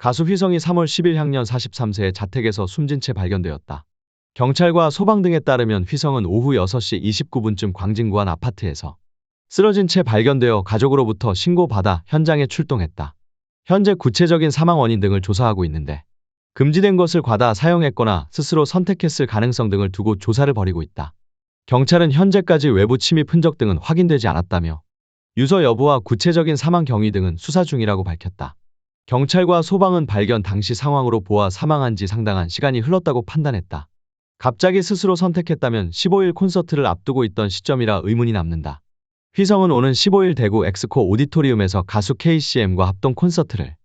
가수 휘성이 3월 10일 향년 43세의 자택에서 숨진 채 발견되었다. 경찰과 소방 등에 따르면 휘성은 오후 6시 29분쯤 광진구안 아파트에서 쓰러진 채 발견되어 가족으로부터 신고받아 현장에 출동했다. 현재 구체적인 사망 원인 등을 조사하고 있는데 금지된 것을 과다 사용했거나 스스로 선택했을 가능성 등을 두고 조사를 벌이고 있다. 경찰은 현재까지 외부 침입 흔적 등은 확인되지 않았다며 유서 여부와 구체적인 사망 경위 등은 수사 중이라고 밝혔다. 경찰과 소방은 발견 당시 상황으로 보아 사망한 지 상당한 시간이 흘렀다고 판단했다. 갑자기 스스로 선택했다면 15일 콘서트를 앞두고 있던 시점이라 의문이 남는다. 휘성은 오는 15일 대구 엑스코 오디토리움에서 가수 KCM과 합동 콘서트를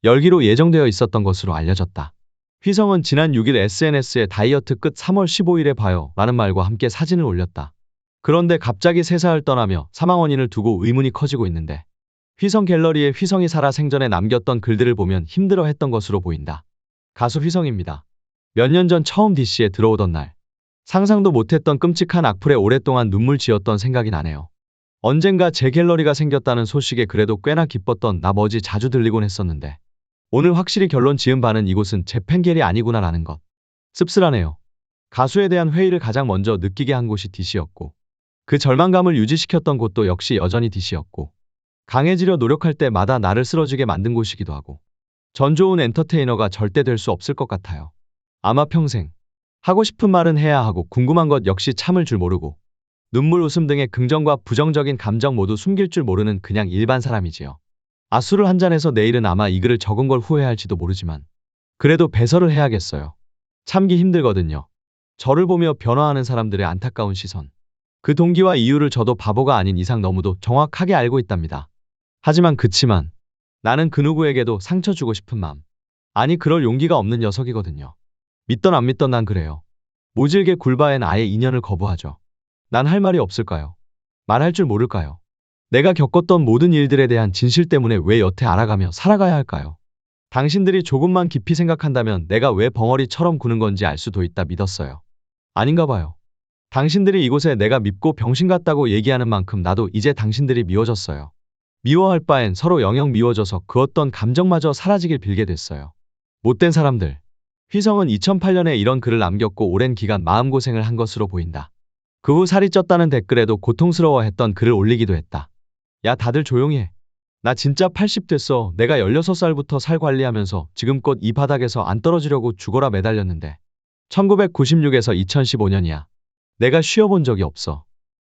열기로 예정되어 있었던 것으로 알려졌다. 휘성은 지난 6일 SNS에 다이어트 끝 3월 15일에 봐요 라는 말과 함께 사진을 올렸다. 그런데 갑자기 세상을 떠나며 사망 원인을 두고 의문이 커지고 있는데 휘성 갤러리에 휘성이 살아 생전에 남겼던 글들을 보면 힘들어했던 것으로 보인다. 가수 휘성입니다. 몇 년 전 처음 DC에 들어오던 날 상상도 못했던 끔찍한 악플에 오랫동안 눈물 지었던 생각이 나네요. 언젠가 제 갤러리가 생겼다는 소식에 그래도 꽤나 기뻤던 나머지 자주 들리곤 했었는데 오늘 확실히 결론 지은 바는 이곳은 제 팬겔이 아니구나 라는 것. 씁쓸하네요. 가수에 대한 회의를 가장 먼저 느끼게 한 곳이 DC였고 그 절망감을 유지시켰던 곳도 역시 여전히 DC였고 강해지려 노력할 때마다 나를 쓰러지게 만든 곳이기도 하고 전 좋은 엔터테이너가 절대 될 수 없을 것 같아요. 아마 평생 하고 싶은 말은 해야 하고 궁금한 것 역시 참을 줄 모르고 눈물 웃음 등의 긍정과 부정적인 감정 모두 숨길 줄 모르는 그냥 일반 사람이지요. 술을 한잔해서 내일은 아마 이 글을 적은 걸 후회할지도 모르지만 그래도 배설을 해야겠어요. 참기 힘들거든요. 저를 보며 변화하는 사람들의 안타까운 시선. 그 동기와 이유를 저도 바보가 아닌 이상 너무도 정확하게 알고 있답니다. 하지만 그치만 나는 그 누구에게도 상처 주고 싶은 맘. 아니 그럴 용기가 없는 녀석이거든요. 믿던 안 믿던 난 그래요. 모질게 굴바엔 아예 인연을 거부하죠. 난 할 말이 없을까요? 말할 줄 모를까요? 내가 겪었던 모든 일들에 대한 진실 때문에 왜 여태 알아가며 살아가야 할까요? 당신들이 조금만 깊이 생각한다면 내가 왜 벙어리처럼 구는 건지 알 수도 있다 믿었어요. 아닌가 봐요. 당신들이 이곳에 내가 밉고 병신 같다고 얘기하는 만큼 나도 이제 당신들이 미워졌어요. 미워할 바엔 서로 영영 미워져서 그 어떤 감정마저 사라지길 빌게 됐어요. 못된 사람들. 휘성은 2008년에 이런 글을 남겼고 오랜 기간 마음고생을 한 것으로 보인다. 그 후 살이 쪘다는 댓글에도 고통스러워했던 글을 올리기도 했다. 야 다들 조용히 해. 나 진짜 80 됐어. 내가 16살부터 살 관리하면서 지금껏 이 바닥에서 안 떨어지려고 죽어라 매달렸는데 1996에서 2015년이야. 내가 쉬어본 적이 없어.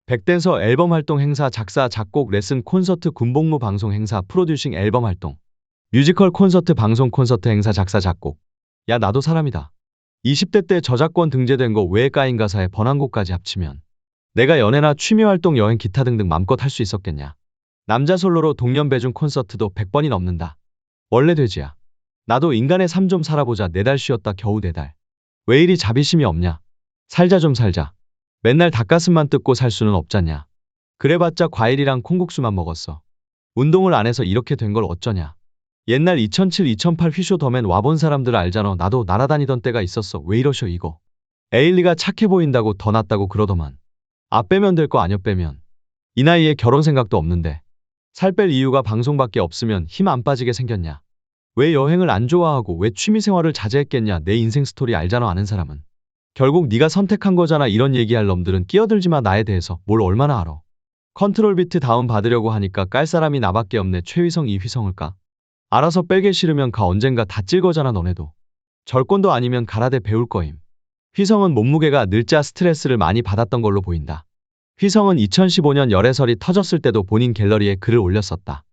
백댄서 앨범 활동 행사 작사 작곡 레슨 콘서트 군복무 방송 행사 프로듀싱 앨범 활동 뮤지컬 콘서트 방송 콘서트 행사 작사 작곡. 야 나도 사람이다. 20대 때 저작권 등재된 거 외에 까인 가사에 번안곡까지 합치면 내가 연애나 취미활동 여행 기타 등등 맘껏 할 수 있었겠냐. 남자 솔로로 동년 배중 콘서트도 100번이 넘는다. 원래 돼지야. 나도 인간의 삶 좀 살아보자. 4달 쉬었다 겨우 4달. 왜 이리 자비심이 없냐. 살자 좀 살자. 맨날 닭가슴만 뜯고 살 수는 없잖냐. 그래봤자 과일이랑 콩국수만 먹었어. 운동을 안 해서 이렇게 된 걸 어쩌냐. 옛날 2007-2008 휘쇼 더맨 와본 사람들 알잖아. 나도 날아다니던 때가 있었어. 왜 이러셔 이거. 에일리가 착해 보인다고 더 낫다고 그러더만. 빼면 될 거 아니여 빼면. 이 나이에 결혼 생각도 없는데. 살 뺄 이유가 방송밖에 없으면 힘 안 빠지게 생겼냐. 왜 여행을 안 좋아하고 왜 취미생활을 자제했겠냐. 내 인생 스토리 알잖아 아는 사람은. 결국 네가 선택한 거잖아. 이런 얘기할 놈들은 끼어들지 마. 나에 대해서 뭘 얼마나 알아. 컨트롤 비트 다운 받으려고 하니까 깔 사람이 나밖에 없네. 최휘성 이휘성을 까. 알아서 빼기 싫으면 가. 언젠가 다찔 거잖아 너네도. 절권도 아니면 가라데 배울 거임. 휘성은 몸무게가 늘자 스트레스를 많이 받았던 걸로 보인다. 휘성은 2015년 열애설이 터졌을 때도 본인 갤러리에 글을 올렸었다.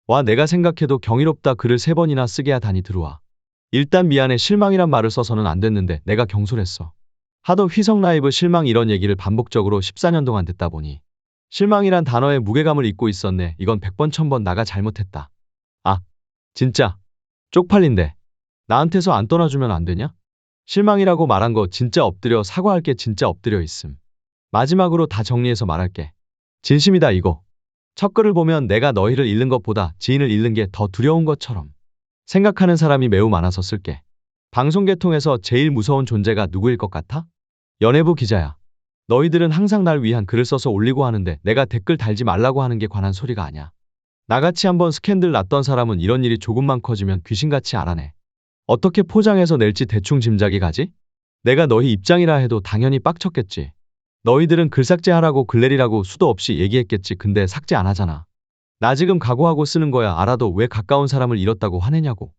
와 내가 생각해도 경이롭다. 글을 3번이나 쓰게 하다니 들어와. 일단 미안해. 실망이란 말을 써서는 안 됐는데 내가 경솔했어. 하도 휘성 라이브 실망 이런 얘기를 반복적으로 14년 동안 듣다 보니 실망이란 단어에 무게감을 잊고 있었네. 이건 100번 1000번 나가 잘못했다. 진짜 쪽팔린데 나한테서 안 떠나주면 안 되냐? 실망이라고 말한 거 진짜 엎드려 사과할게. 진짜 엎드려 있음. 마지막으로 다 정리해서 말할게. 진심이다 이거. 첫 글을 보면 내가 너희를 잃는 것보다 지인을 잃는 게 더 두려운 것처럼 생각하는 사람이 매우 많아서 쓸게. 방송계통에서 제일 무서운 존재가 누구일 것 같아? 연예부 기자야. 너희들은 항상 날 위한 글을 써서 올리고 하는데 내가 댓글 달지 말라고 하는 게 관한 소리가 아냐. 나같이 한번 스캔들 났던 사람은 이런 일이 조금만 커지면 귀신같이 알아내. 어떻게 포장해서 낼지 대충 짐작이 가지? 내가 너희 입장이라 해도 당연히 빡쳤겠지. 너희들은 글 삭제하라고 글내리라고 수도 없이 얘기했겠지. 근데 삭제 안 하잖아. 나 지금 각오하고 쓰는 거야. 알아도 왜 가까운 사람을 잃었다고 화내냐고.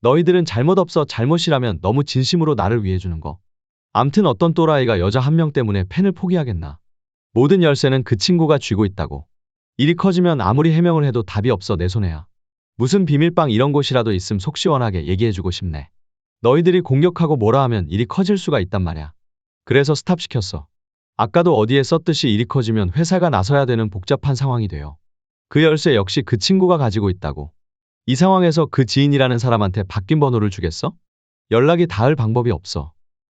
너희들은 잘못 없어. 잘못이라면 너무 진심으로 나를 위해 주는 거. 암튼 어떤 또라이가 여자 한 명 때문에 펜을 포기하겠나. 모든 열쇠는 그 친구가 쥐고 있다고. 일이 커지면 아무리 해명을 해도 답이 없어. 내 손해야. 무슨 비밀방 이런 곳이라도 있음 속 시원하게 얘기해주고 싶네. 너희들이 공격하고 뭐라 하면 일이 커질 수가 있단 말이야. 그래서 스탑시켰어. 아까도 어디에 썼듯이 일이 커지면 회사가 나서야 되는 복잡한 상황이 돼요. 그 열쇠 역시 그 친구가 가지고 있다고. 이 상황에서 그 지인이라는 사람한테 바뀐 번호를 주겠어? 연락이 닿을 방법이 없어.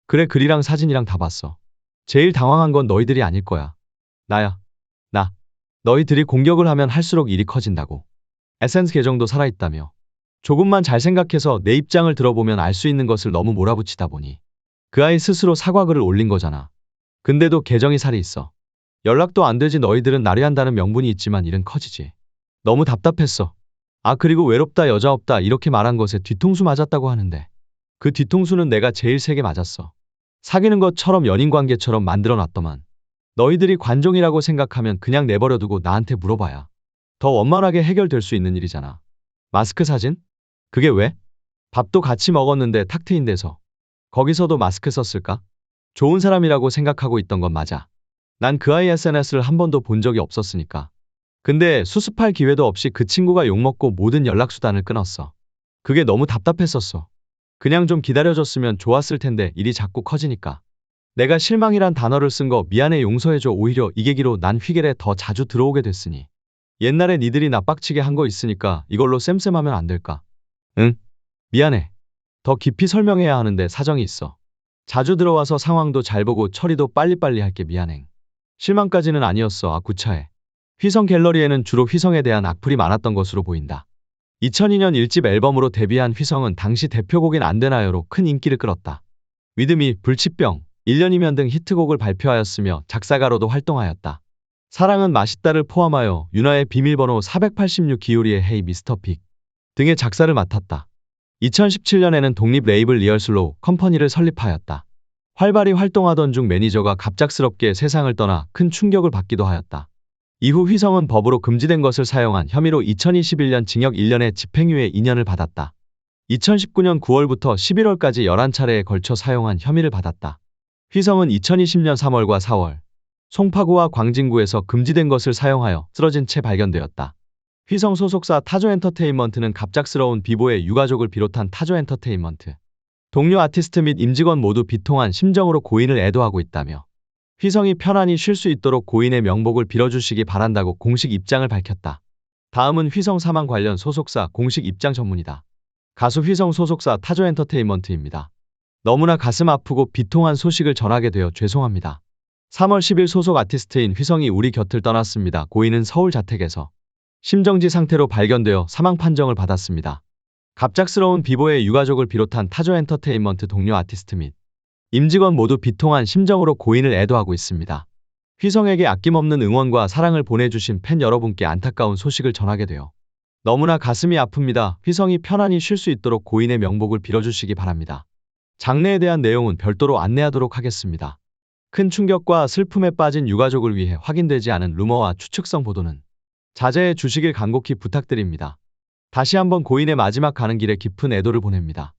그래 글이랑 사진이랑 다 봤어. 제일 당황한 건 너희들이 아닐 거야. 나야. 나. 너희들이 공격을 하면 할수록 일이 커진다고. 에센스 계정도 살아있다며. 조금만 잘 생각해서 내 입장을 들어보면 알 수 있는 것을 너무 몰아붙이다 보니 그 아이 스스로 사과글을 올린 거잖아. 근데도 계정이 살이 있어. 연락도 안 되지. 너희들은 나래한다는 명분이 있지만 일은 커지지. 너무 답답했어. 아 그리고 외롭다 여자 없다 이렇게 말한 것에 뒤통수 맞았다고 하는데 그 뒤통수는 내가 제일 세게 맞았어. 사귀는 것처럼 연인관계처럼 만들어놨더만. 너희들이 관종이라고 생각하면 그냥 내버려두고 나한테 물어봐야 더 원만하게 해결될 수 있는 일이잖아. 마스크 사진? 그게 왜? 밥도 같이 먹었는데 탁 트인 데서 거기서도 마스크 썼을까? 좋은 사람이라고 생각하고 있던 건 맞아. 난 그 아이 SNS를 한 번도 본 적이 없었으니까. 근데 수습할 기회도 없이 그 친구가 욕먹고 모든 연락수단을 끊었어. 그게 너무 답답했었어. 그냥 좀 기다려줬으면 좋았을 텐데 일이 자꾸 커지니까. 내가 실망이란 단어를 쓴 거 미안해 용서해줘. 오히려 이 계기로 난 휘겔에 더 자주 들어오게 됐으니. 옛날에 니들이 나 빡치게 한 거 있으니까 이걸로 쌤쌤하면 안 될까? 응? 미안해. 더 깊이 설명해야 하는데 사정이 있어. 자주 들어와서 상황도 잘 보고 처리도 빨리빨리 할게. 미안해. 실망까지는 아니었어. 아 구차해. 휘성 갤러리에는 주로 휘성에 대한 악플이 많았던 것으로 보인다. 2002년 1집 앨범으로 데뷔한 휘성은 당시 대표곡인 안 되나요로 큰 인기를 끌었다. 위드미, 불치병, 1년이면 등 히트곡을 발표하였으며 작사가로도 활동하였다. 사랑은 맛있다를 포함하여 윤하의 비밀번호 486 기우리의 헤이 미스터 픽 등의 작사를 맡았다. 2017년에는 독립 레이블 리얼슬로우 컴퍼니를 설립하였다. 활발히 활동하던 중 매니저가 갑작스럽게 세상을 떠나 큰 충격을 받기도 하였다. 이후 휘성은 법으로 금지된 것을 사용한 혐의로 2021년 징역 1년의 집행유예 2년을 받았다. 2019년 9월부터 11월까지 11차례에 걸쳐 사용한 혐의를 받았다. 휘성은 2020년 3월과 4월 송파구와 광진구에서 금지된 것을 사용하여 쓰러진 채 발견되었다. 휘성 소속사 타조엔터테인먼트는 갑작스러운 비보의 유가족을 비롯한 타조엔터테인먼트, 동료 아티스트 및 임직원 모두 비통한 심정으로 고인을 애도하고 있다며 휘성이 편안히 쉴 수 있도록 고인의 명복을 빌어주시기 바란다고 공식 입장을 밝혔다. 다음은 휘성 사망 관련 소속사 공식 입장 전문이다. 가수 휘성 소속사 타조엔터테인먼트입니다. 너무나 가슴 아프고 비통한 소식을 전하게 되어 죄송합니다. 3월 10일 소속 아티스트인 휘성이 우리 곁을 떠났습니다. 고인은 서울 자택에서 심정지 상태로 발견되어 사망 판정을 받았습니다. 갑작스러운 비보의 유가족을 비롯한 타조엔터테인먼트 동료 아티스트 및 임직원 모두 비통한 심정으로 고인을 애도하고 있습니다. 휘성에게 아낌없는 응원과 사랑을 보내주신 팬 여러분께 안타까운 소식을 전하게 되어 너무나 가슴이 아픕니다. 휘성이 편안히 쉴 수 있도록 고인의 명복을 빌어주시기 바랍니다. 장례에 대한 내용은 별도로 안내하도록 하겠습니다. 큰 충격과 슬픔에 빠진 유가족을 위해 확인되지 않은 루머와 추측성 보도는 자제해 주시길 간곡히 부탁드립니다. 다시 한번 고인의 마지막 가는 길에 깊은 애도를 보냅니다.